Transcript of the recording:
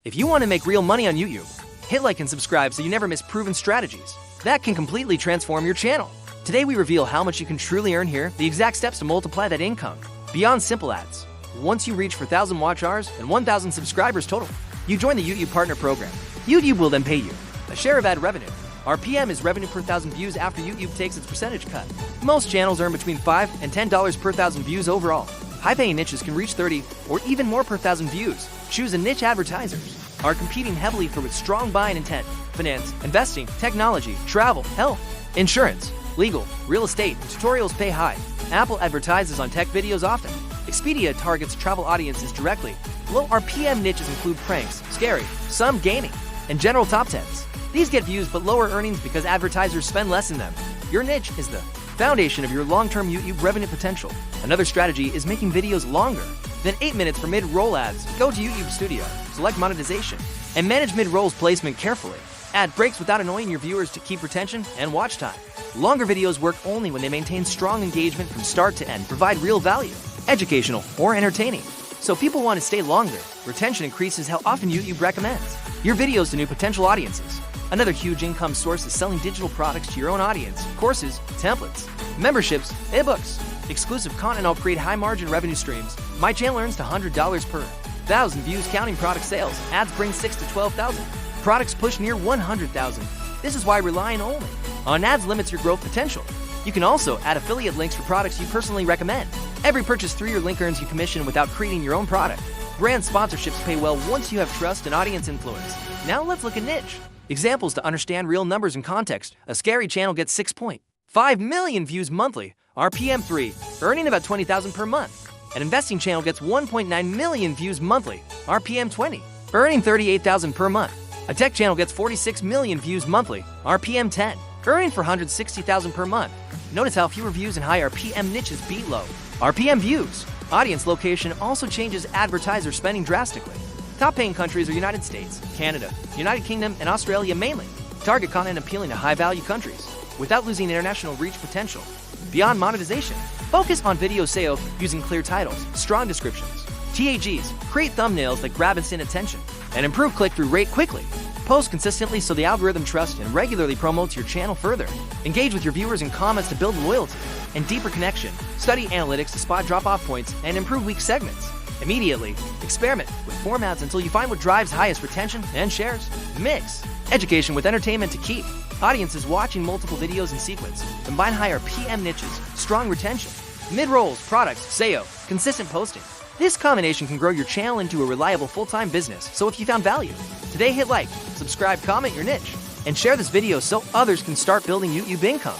If you want to make real money on YouTube, hit like and subscribe so you never miss proven strategies that can completely transform your channel. Today we reveal how much you can truly earn here, the exact steps to multiply that income beyond simple ads. Once you reach 4,000 watch hours and 1,000 subscribers total, you join the YouTube Partner Program. YouTube will then pay you a share of ad revenue. RPM is revenue per 1,000 views after YouTube takes its percentage cut. Most channels earn between $5 and $10 per 1,000 views overall. High-paying niches can reach 30 or even more per 1,000 views. Choose a niche. Advertisers are competing heavily for its strong buying intent: finance, investing, technology, travel, health, insurance, legal, real estate, and tutorials pay high. Apple advertises on tech videos often. Expedia targets travel audiences directly. Low RPM niches include pranks, scary, some gaming, and general top 10s. These get views but lower earnings because advertisers spend less in them. Your niche is the foundation of your long-term YouTube revenue potential. Another strategy is making videos longer than 8 minutes for mid-roll ads. Go to YouTube Studio, select Monetization, and manage mid-roll's placement carefully. Add breaks without annoying your viewers to keep retention and watch time. Longer videos work only when they maintain strong engagement from start to end, provide real value, educational or entertaining. So people want to stay longer. Retention increases how often YouTube recommends your videos to new potential audiences. Another huge income source is selling digital products to your own audience: courses, templates, memberships, ebooks, exclusive content. All create high-margin revenue streams. My channel earns to $100 per 1,000 views counting product sales. Ads bring 6,000 to 12,000. Products push near 100,000. This is why relying only on ads limits your growth potential. You can also add affiliate links for products you personally recommend. Every purchase through your link earns you commission without creating your own product. Brand sponsorships pay well once you have trust and audience influence. Now let's look at niche examples to understand real numbers and context. A scary channel gets 6.5 million views monthly, RPM 3, earning about 20,000 per month. An investing channel gets 1.9 million views monthly, RPM 20, earning 38,000 per month. A tech channel gets 46 million views monthly, RPM 10, earning 460,000 per month. Notice how fewer views in high RPM niches beat low RPM views. Audience location also changes advertiser spending drastically. Top paying countries are United States, Canada, United Kingdom, and Australia mainly. Target content appealing to high-value countries without losing international reach potential. Beyond monetization, focus on video SEO using clear titles, strong descriptions, TAGs, create thumbnails that grab instant attention, and improve click-through rate quickly. Post consistently so the algorithm trusts and regularly promotes your channel further. Engage with your viewers in comments to build loyalty and deeper connection. Study analytics to spot drop-off points and improve weak segments. Immediately, experiment with formats until you find what drives highest retention and shares. Mix education with entertainment to keep audiences watching multiple videos in sequence. Combine higher PM niches, strong retention, mid-rolls, products, SEO, consistent posting. This combination can grow your channel into a reliable full-time business. So if you found value today, hit like, subscribe, comment your niche, and share this video so others can start building YouTube income.